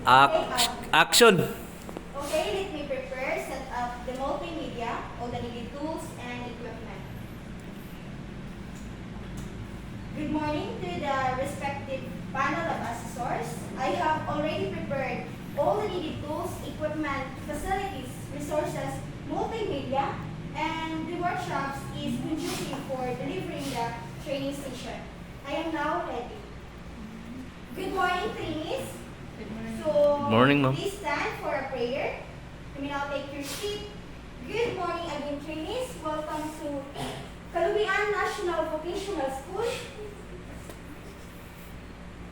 Okay, Action! okay, let me prepare, set up the multimedia, all the needed tools and equipment. Good morning to the respective panel of assessors. I have already prepared all the needed tools, equipment, facilities, resources, multimedia, and the workshops is conducive for delivering the training session. I am now ready. Good morning, trainees. So, Morning, ma'am. please stand for a prayer. You may now take your seat. Good morning again, trainees. Welcome to Kalubian National Vocational School.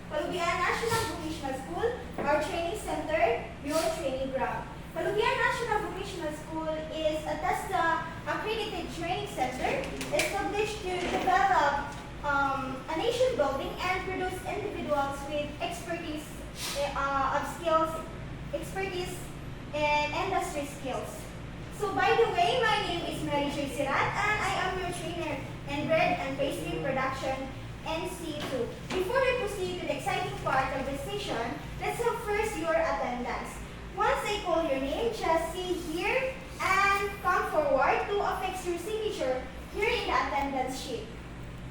Kalubian National Vocational School, our training center, your training ground. Kalubian National Vocational School is a TESDA accredited training center established to develop a nation building and produce individuals with expertise expertise and industry skills. So by the way, my name is Mary Jo Sirat and I am your trainer in bread and pastry production NC2. Before we proceed to the exciting part of the session, let's have first your attendance. Once I call your name, just see here and come forward to affix your signature here in the attendance sheet.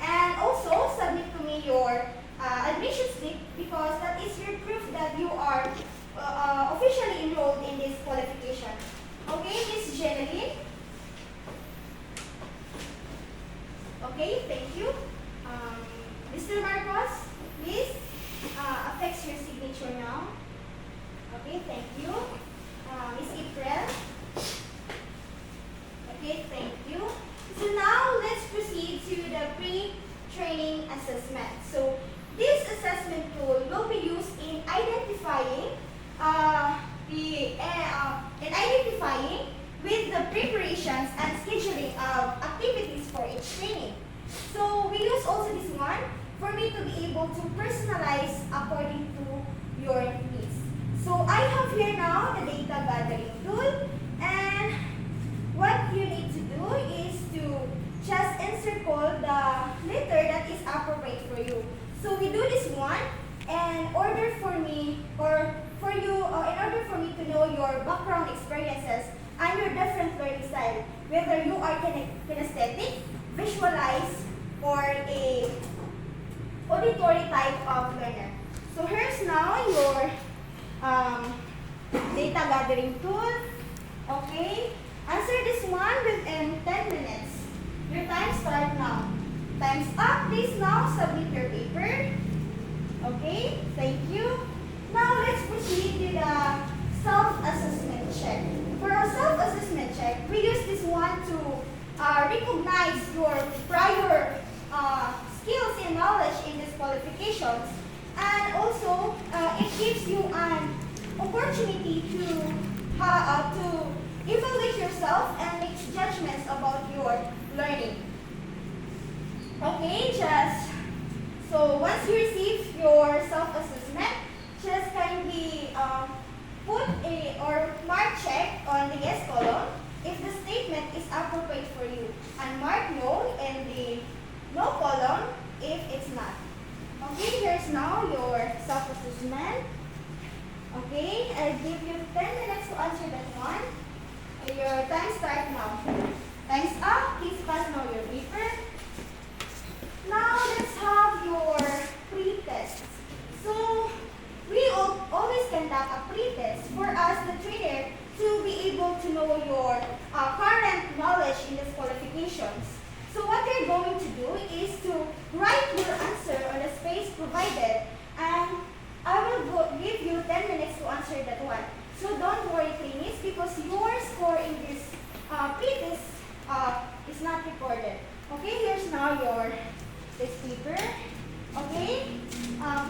And also submit to me your admission slip because that is your proof that you are officially enrolled in this qualification. Okay, Miss Jeneline? Okay, thank you. Mr. Marcos, please affix your signature now. Okay, thank you. Miss April? Okay, thank you. So now let's proceed to the pre-training assessment. So this assessment tool will be used in identifying with the preparations and scheduling of activities for each training. So we use also this one for me to be able to personalize according to your needs. So I have here now the data gathering tool, and what you need to do is to just encircle the letter that is appropriate for you. So we do this one in order for me to know your background experiences and your different learning style, whether you are kinesthetic, visualize, or a auditory type of learner. So here's now your data gathering tool. Okay, answer this one within 10 minutes. Your time starts now. Time's up. Please now submit your paper. Okay, thank you. Now let's proceed to the self-assessment check. For our self-assessment check, we use this one to recognize your prior skills and knowledge in these qualifications, and also it gives you an opportunity to evaluate yourself and make judgments about your learning. Okay, so once you receive your self-assessment, just kindly put or mark check on the yes column if the statement is appropriate for you, and mark no in the no column if it's not. Okay, here's now your self-assessment. Okay, I'll give you 10 minutes to answer that one. Your time starts now. Time's up. Please pass now your paper. Now let's have your pre-test. So we always conduct a pre-test for us, the trainer, to be able to know your current knowledge in these qualifications. So what you're going to do is to write your answer on the space provided, and I will give you 10 minutes to answer that one. So don't worry, trainees, because your score in this pre-test is not recorded. Okay, here's now your test paper. Okay,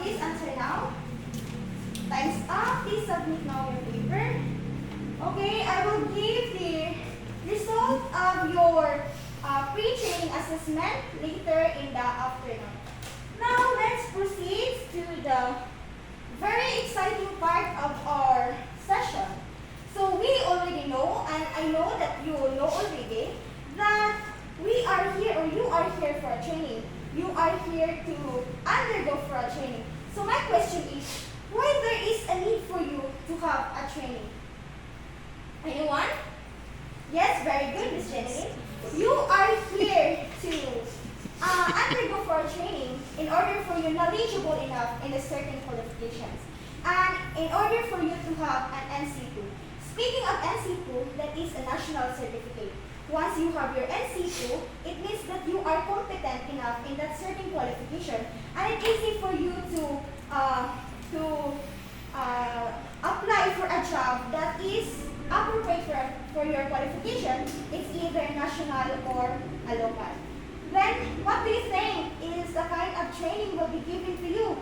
please answer now. Time's up. Please submit now your paper. Okay, I will give the result of your pre-training assessment later in the afternoon. Now let's proceed to the very exciting part of our session. So we already know, and I know that you know already, that we are here, or you are here for a training. You are here to undergo for a training. So my question is, why there is a need for you in order for you to have an NC2. Speaking of NC2, that is a national certificate. Once you have your NC2, it means that you are competent enough in that certain qualification, and it's easy for you to apply for a job that is appropriate for your qualification. It's either national or a local. Then, what do you think is the kind of training will be given to you?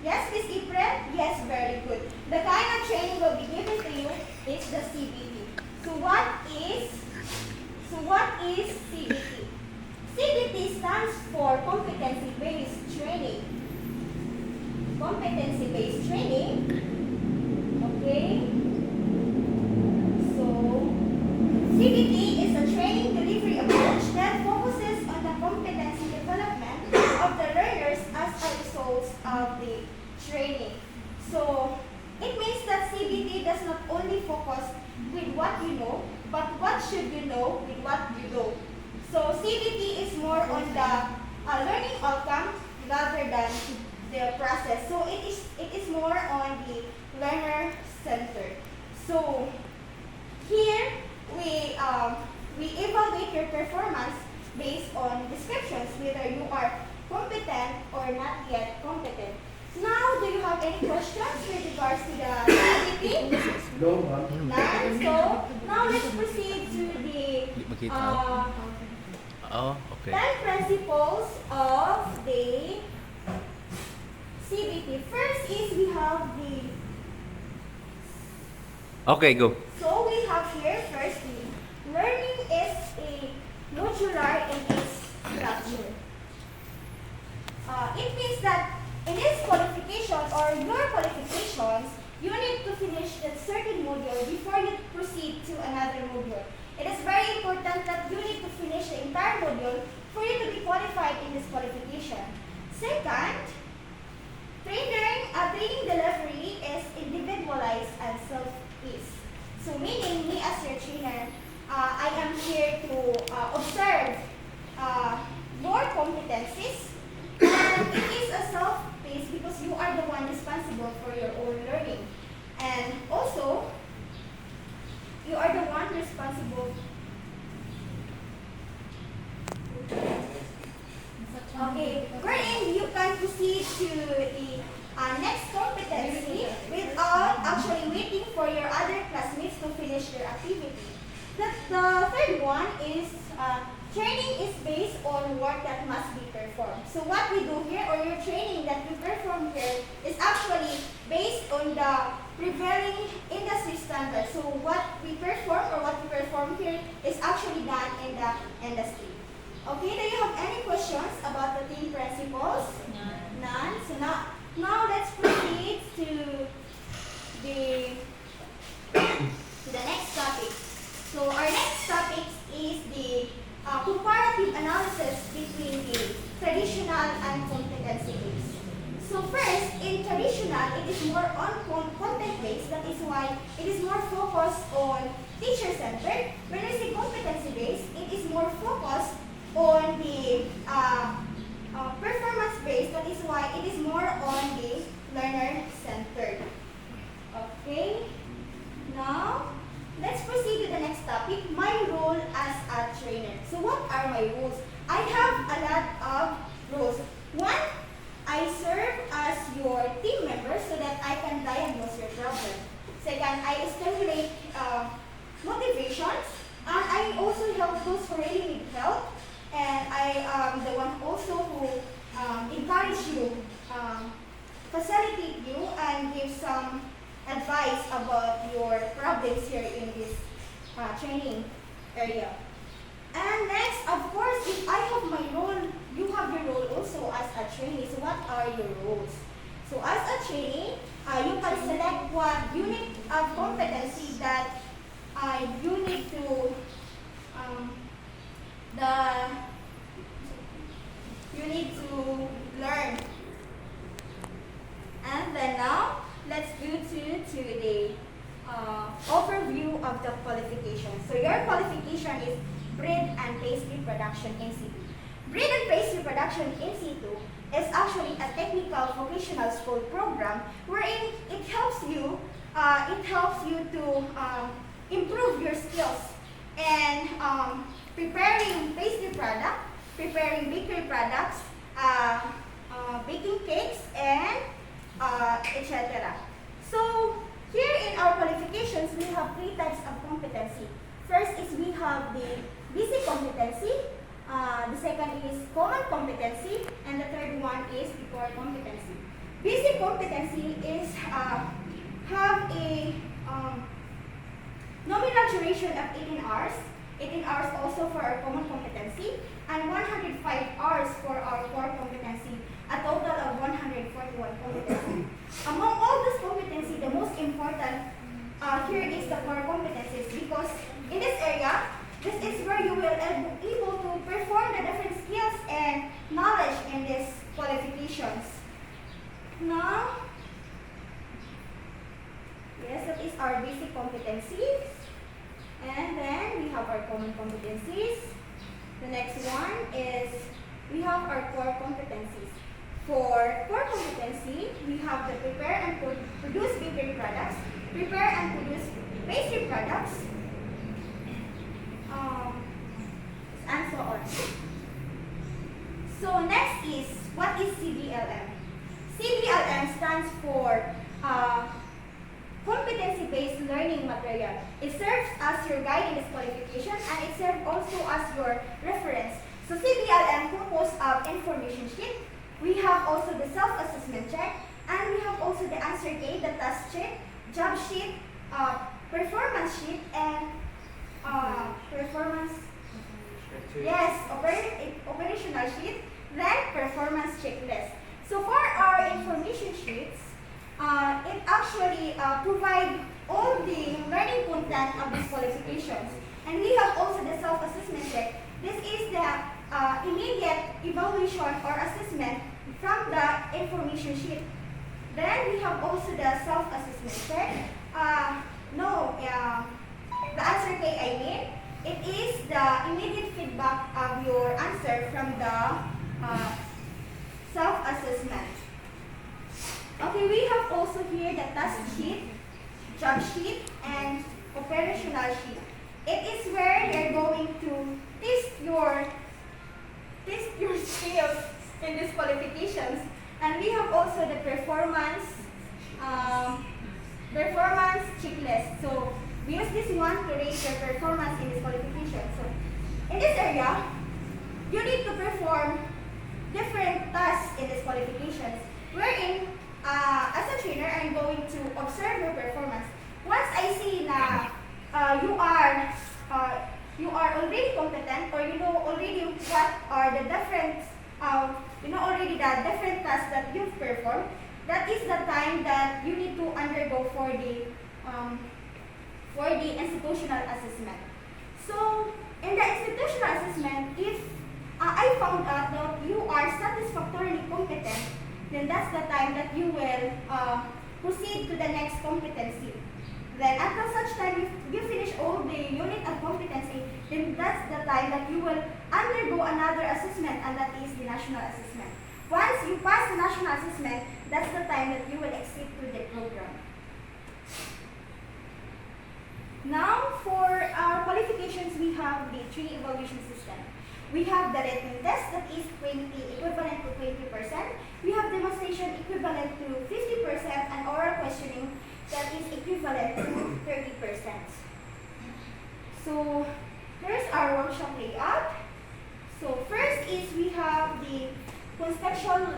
Yes, Miss April? Yes, very good. The kind of training will be given to you is the CBT. So what is CBT? CBT stands for competency-based training. Competency-based training. Okay. So CBT is a training delivery approach that focuses on the competency development of the learners as a result of the training. So it means that CBT does not only focus with what you know, but what should you know with what you know. So CBT is more on the learning outcome rather than the process. So it is more on the learner centered. So here we evaluate your performance based on descriptions, whether you are competent or not yet competent. Now, do you have any questions with regards to the CBT? No, ma'am. None. So now let's proceed to the 10 principles of the CBT. First is we have the. Okay, go. So we have here firstly, learning is a modular in its structure. It means that in this qualification or your qualifications, you need to finish a certain module before you proceed to another module. It is very important that you need to finish the entire module for you to be qualified in this qualification. Second, training delivery is individualized and self-paced. So meaning me as your trainer, I am here to observe your competencies, and it is a self-paced because you are the one responsible for your own learning. And also, you are the one responsible. Okay, wherein you can proceed to the next competency without actually waiting for your other classmates to finish their activity. The third one is training is based on work that must be performed. So what we do here, or your training that we perform here, is actually based on the prevailing industry standards. So what we perform or what we perform here is actually done in the industry. Okay, do you have any questions about the 10 principles? None. So now let's proceed to the next topic. So our next topic is the comparative analysis between the traditional and competency-based. So first, in traditional, it is more on content-based. That is why it is more focused on teacher-centered. When we say competency-based, it is more focused on the performance-based. That is why it is more on the learner-centered. Okay. Now, let's proceed to the next topic, my role as a trainer. So what are my roles? I have a lot of roles. One, I serve as your team member so that I can diagnose your problem. Second, I stimulate motivations, and I also help those who really need help. And I am the one also who encourage you, facilitate you, and give some advice about your problems here in this training area. And next, of course, if I have my role, you have your role also as a trainee. So what are your roles? So as a trainee, you can select what unit of competency that you need to learn. And then now, let's go to the overview of the qualification. So your qualification is breed and pastry production in situ. Breed and pastry production in situ is actually a technical vocational school program wherein it helps it helps you to improve your skills and preparing pastry product, preparing bakery products, baking cakes, and etc. So here in our qualifications, we have three types of competency. First is we have the basic competency, the second is common competency, and the third one is the core competency. Basic competency is have a nominal duration of 18 hours, 18 hours also for our common competency, and 105 hours for our core competency, a total of 141 competency. Among all these competency, the most important here is the core competencies, because in this area, this is where you will be able to perform the different skills and knowledge in these qualifications. Now, yes, that is our basic competencies. And then we have our common competencies. The next one is we have our core competencies. For core competency, we have the prepare and produce bakery products, prepare and produce pastry products, and so on. So next is, what is CBLM? CBLM stands for Competency-based learning material. It serves as your guide in this qualification, and it serves also as your reference. So CBLM composed of information sheet. We have also the self-assessment check, and we have also the answer key, the task sheet, job sheet, performance sheet, and operational sheet, then performance checklist. So for our information sheets, it actually provides all the learning content of these qualifications. And we have also the self-assessment check. This is the immediate evaluation or assessment from the information sheet. Then we have also the self-assessment check. The answer key, I mean, it is the immediate feedback of your answer from the self-assessment. Okay, we have also here the task sheet, job sheet, and operational sheet. It is where you're going to test your skills in these qualifications. And we have also the performance checklist. So we use this one to rate your performance in this qualification. So in this area, you need to perform different tasks in these qualifications, wherein as a trainer, I'm going to observe your performance. Once I see that you are already competent, or you know already what are the different already the different tasks that you've performed, that is the time that you need to undergo for the institutional assessment. So in the institutional assessment, if I found out that you are satisfactorily competent, then that's the time that you will proceed to the next competency. Then until such time you finish all the unit of competency, then that's the time that you will undergo another assessment, and that is the national assessment. Once you pass the national assessment, that's the time that you will exit to the program. Now, for our qualifications, we have the 3 evaluation system. We have the written test, that is equivalent to 20%. We have demonstration equivalent to 50%, and oral questioning that is equivalent to 30%. So here's our workshop layout. So first is we have the contextual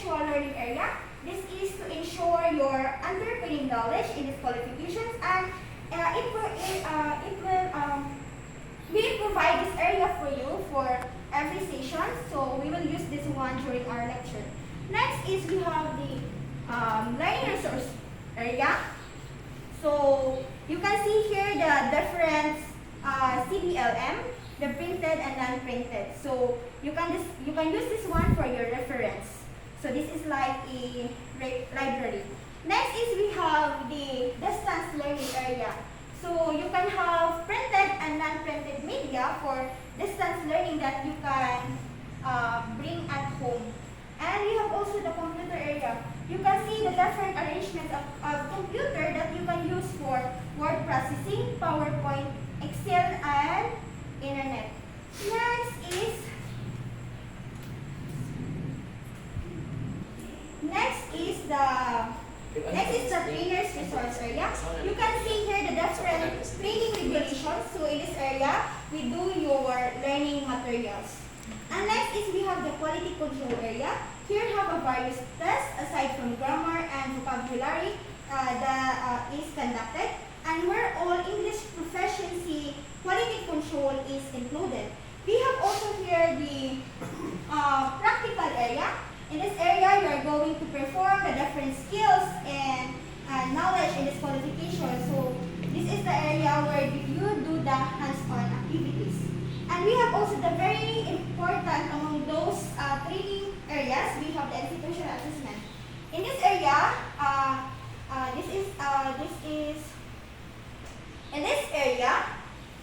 learning area. This is to ensure your underpinning knowledge in these qualifications, and we provide this area for you for every session. So we will use this one during our lecture. Next is we have the learning resource area. So you can see here the different CBLM, the printed and non-printed. So you can use this one for your reference. So this is like a library. Next is we have the distance learning area. So you can have printed and non-printed media for distance learning that you can bring at home. And we have also the computer area. You can see the different arrangements of computer that you can word processing, PowerPoint, Excel, and Internet. Next is the trainer's resource area. You can see here the different training regulations. So in this area, we do your learning materials. And next is we have the quality control area. Here have a various tests aside from grammar and vocabulary that is conducted, and where all English proficiency quality control is included. We have also here the practical area. In this area, you are going to perform the different skills and knowledge in this qualification. So this is the area where you do the hands-on activities. And we have also the very important among those training areas, we have the institutional assessment. In this area,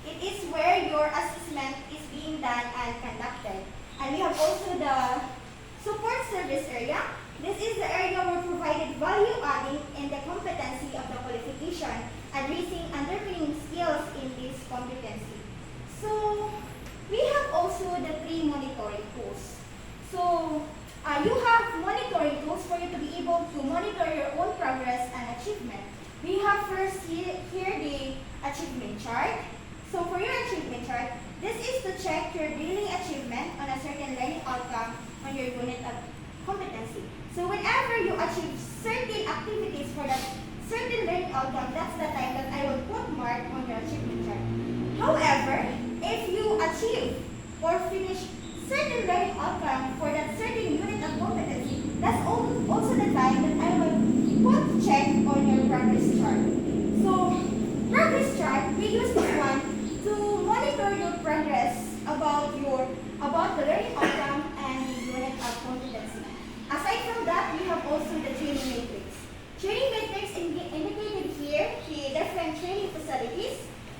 it is where your assessment is being done and conducted. And we have also the support service area. This is the area where provided value adding in the competency of the qualification and raising underpinning skills in this competency. So we have also the three monitoring tools. So you have monitoring tools for you to be able to monitor your own progress and achievement. We have first here the achievement chart. So for your achievement chart, this is to check your daily achievement on a certain learning outcome on your unit of competency. So whenever you achieve certain activities for that certain learning outcome, that's the time that I will put mark on your achievement chart. However, if you achieve or finish certain learning outcome for that certain unit of competency, that's also the time that I will put check on your progress chart. So progress chart, we use this one to monitor your progress about the learning outcome and the unit of competency. Aside from that, we have also the training matrix. Training matrix indicated here the different training facilities.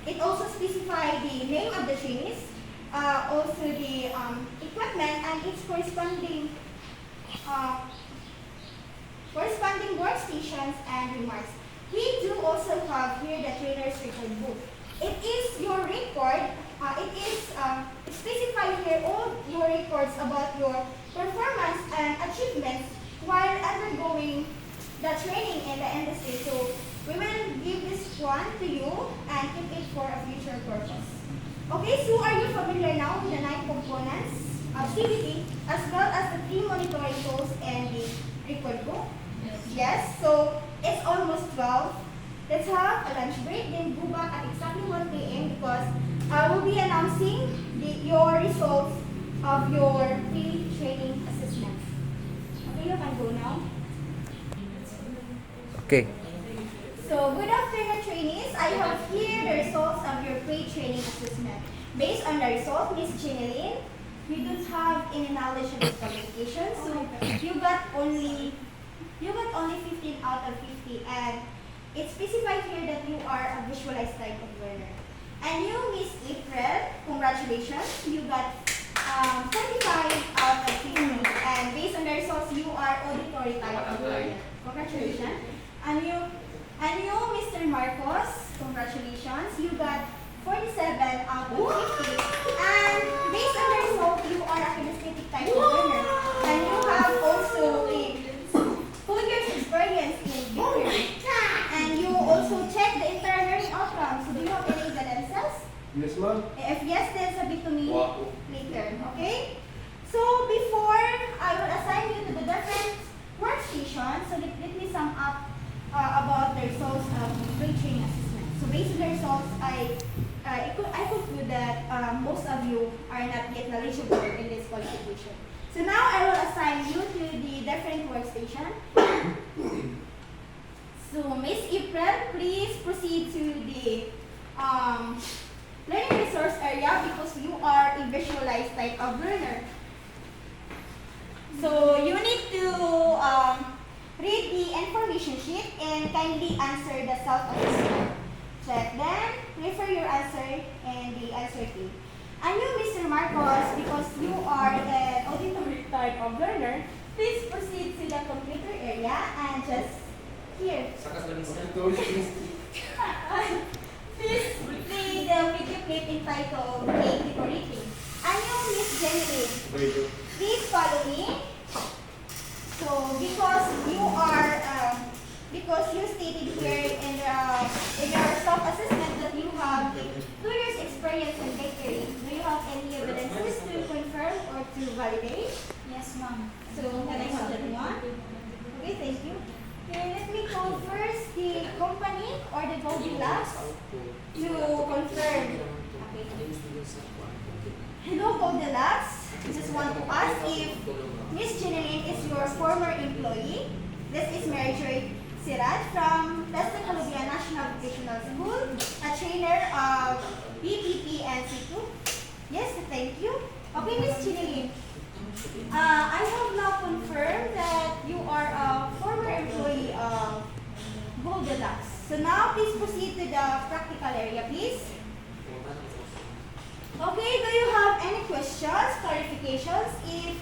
It also specifies the name of the trainees, also the equipment and its corresponding workstations and remarks. We do also have here the trainer's record book. It is your record. It is specified here all your records about your performance and achievements while undergoing the training in the industry. So we will give this one to you and keep it for a future purpose. Okay, so are you familiar now with the 9 components of CBT as well as the 3 monitoring tools and the record book? Yes, so it's almost 12. Let's have a lunch break, then go back at exactly 1 p.m. because I will be announcing your results of your pre-training assessment. Okay, you can go now. Okay. So, good afternoon, trainees. I have here the results of your pre-training assessment. Based on the result, Miss Jeneline, you don't have any knowledge of this qualification, so you got only 15 out of 50, and it's specified here that you are a visualized type of learner. And you, Miss April, congratulations, you got 45 out of 50, and based on the results, you are auditory type of learner. Congratulations. And you, Mr. Marcos, congratulations, you got 47 out of 50, and based on the result, you are a kinesthetic type of learner, and you have also a 2 years experience in behavior, and you also check the internal learning outcomes. So do you have any evidences? Yes, ma'am. If yes, then submit to me later, okay? So before I will assign you to the different workstations, so let me sum up about the results of pre-training assessment. So based on the results, I conclude that most of you are not yet knowledgeable in this qualification. So now I will assign you to the different workstation. So Miss April, please proceed to the learning resource area because you are a visualized type of learner. So you need to read the information sheet and kindly answer the self-assessment. Check then, refer your answer and the answer key. And you, Mr. Marcos, because you are an auditory type of learner, please proceed to the computer area and just Here. Please play the video clip entitled Cake Decorating. I know Miss Jenny. Please follow me. So, because you stated here in your self-assessment that you have 2 years experience in bakery, do you have any evidences to confirm or to validate? Yes, ma'am. So, can I have that one? Okay, thank you. Okay, let me call first the company or the Goldilocks to confirm. Okay. Hello, Goldilocks. Just want to ask if Miss Jeneline is your former employee. This is Mary Joy Sirat from Western Columbia National Vocational School, a trainer of BPP and C2. Yes, thank you. Okay, Miss Jeneline. I have now confirmed that you are a former employee of Goldilocks. So now please proceed to the practical area, please. Okay, do you have any questions, clarifications? If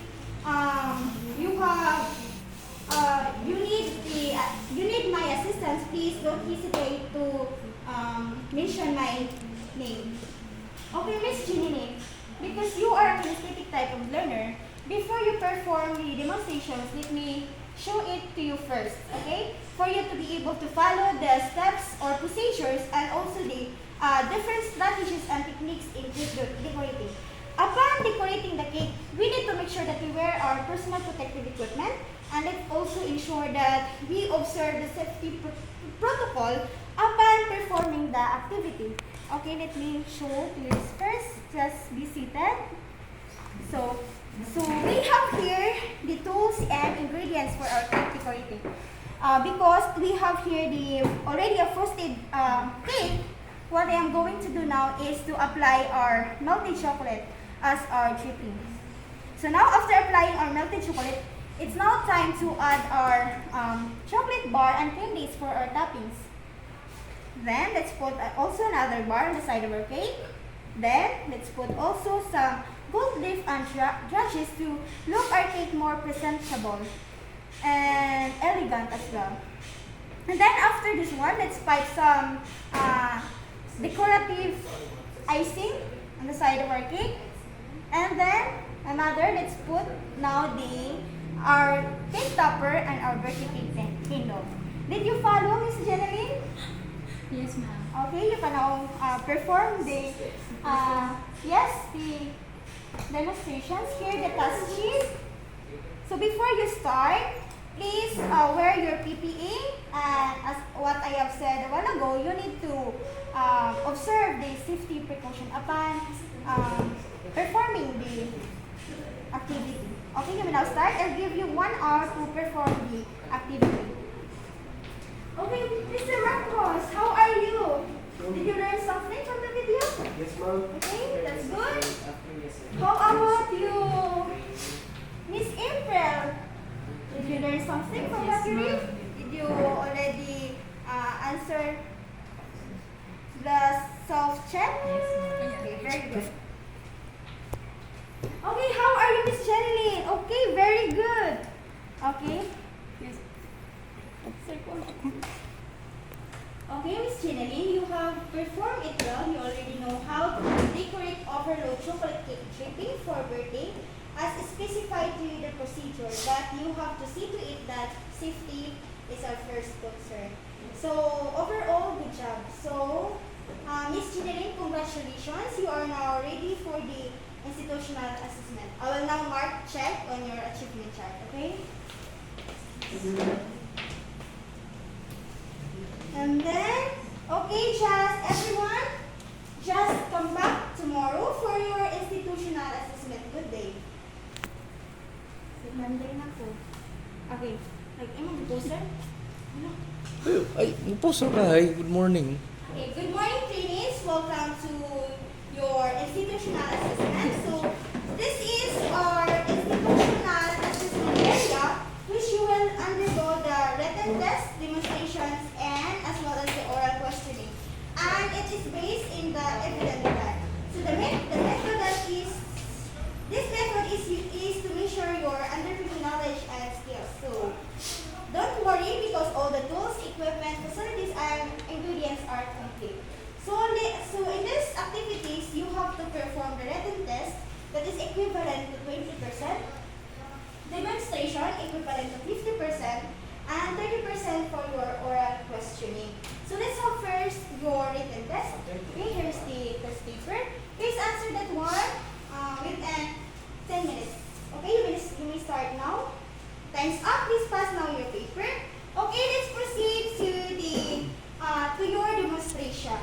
you need my assistance, please don't hesitate to mention my name. Okay, Miss Jeanine, because you are a kinesthetic type of learner, before you perform the demonstrations, let me show it to you first, okay? For you to be able to follow the steps or procedures and also the different strategies and techniques in cake decorating. Upon decorating the cake, we need to make sure that we wear our personal protective equipment, and let's also ensure that we observe the safety protocol upon performing the activity. Okay, let me show to you first. Just be seated. So we have here the tools and ingredients for our cake decorating. Because we have here the already a frosted cake, what I am going to do now is to apply our melted chocolate as our dripping. So now after applying our melted chocolate, it's now time to add our chocolate bar and cream base for our toppings. Then let's put also another bar on the side of our cake. Then let's put also some gold leaf and dragons to look our cake more presentable and elegant as well. And then after this one, let's pipe some decorative icing on the side of our cake. And then another, let's put now our cake topper and our birthday cake candle. Did you follow, Miss Jeneline? Yes, ma'am. Okay, you can now perform the demonstrations. Here the task sheet. So before you start, please wear your PPE, and as what I have said a while ago, you need to observe the safety precaution upon performing the activity. Okay, you may now start. I'll give you 1 hour to perform the activity. Okay, Mr. Marcos, how are you? Did you learn something from the video? Yes, ma'am. Okay, that's good. How about you, Miss April? Did you learn something from what you read? Did you already answer the self-check? Okay, very good. Okay, how are you, Miss Jeneline? Okay, very good. Okay. Yes. Okay, Miss Jeneline, you have performed it well. You already know how to decorate overload chocolate cake dripping for birthday as specified to you the procedure, but you have to see to it that safety is our first concern. So overall, good job. So Miss Jeneline, congratulations. You are now ready for the institutional assessment. I will now mark check on your achievement chart, okay? And then, okay, everyone, just come back tomorrow for your institutional assessment. Good day. Monday na po. Okay. Mag-poster? Ay, poster ka. Hi, good morning. Okay, good morning, trainees. Welcome to your institutional assessment. So, this is our institutional assessment area, which you will undergo the written test, demonstrations, and as well as the oral questioning. And it is based in the evidence guide. So, this method is to measure your underlying knowledge and skills. So, don't worry because all the tools, and ingredients are complete. So in these activities, you have to perform the written test that is equivalent to 20%, demonstration equivalent to 50%, and 30% for your oral questioning. So let's have first your written test. Okay, here's the test paper. Please answer that one within 10 minutes. Okay, you may start now. Time's up. Please pass now your paper. Okay, let's proceed to your demonstration.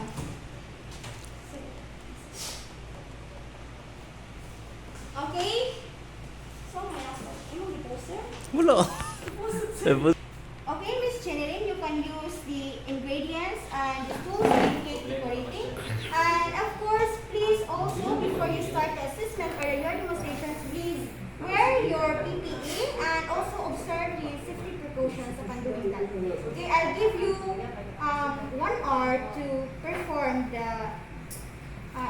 Okay. So may ano poster? Wala. Okay, Miss Chenelin, you can use the ingredients and the tools to indicate decorating. And of course, please also, before you start the assessment or your demonstrations, please wear your PPE and also observe the safety precautions upon doing that. Okay, I'll give you 1 hour to perform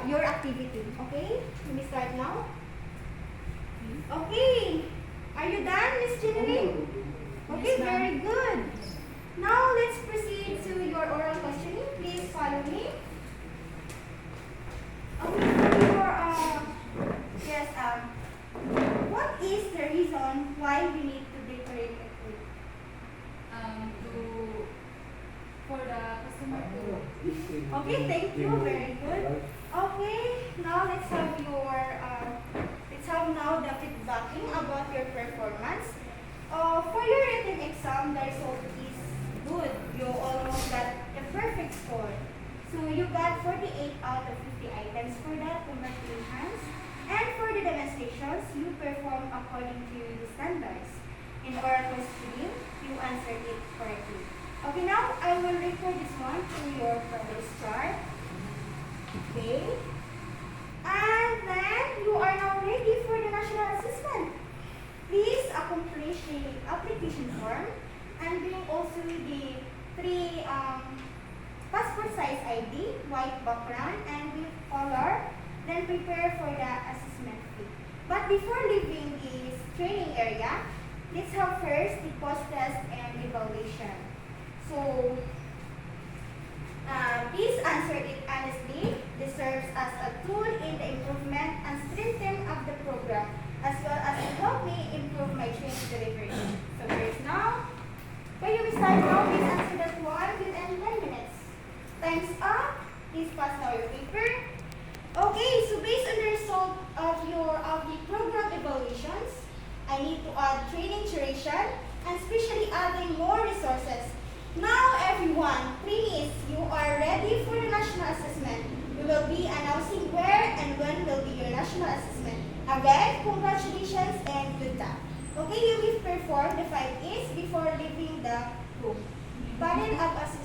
your activity. Okay, let me start now. Okay, are you done, Miss Chenelin? Okay, very good. Now let's proceed to your oral questioning. Please follow me. Okay, for your what is the reason why we need to decorate a cake? For the customer to. Okay, thank you. Very good. Okay, now let's have now the feedbacking about your performance. For your written exam, the result is good. You almost got a perfect score. So you got 48 out of 50 items for that. Congratulations. And for the demonstrations, you performed according to the standards. In oral questioning, you answered it correctly. Okay, now I will refer this one to your progress chart. Okay. And then you are now ready for the national assessment. Please accomplish the application form and bring also the 3 passport size ID, white background, and with color. Then prepare for the assessment fee. But before leaving this training area, let's have first the post-test and evaluation. So, please answer it honestly. This serves as a tool in the improvement and strengthening of the program, as well as to help me improve my training delivery. So here's now. Okay, you will start now. Please answer that one within 10 minutes. Time's up. Please pass now your paper. Okay, so based on the result of the program evaluations, I need to add training duration and especially adding more resources. Now everyone, please, you are ready for the national assessment. We will be announcing where and when will be your national assessment. Again, congratulations and good luck. Okay, you will perform the 5 A's before leaving the room. Pattern of assessment.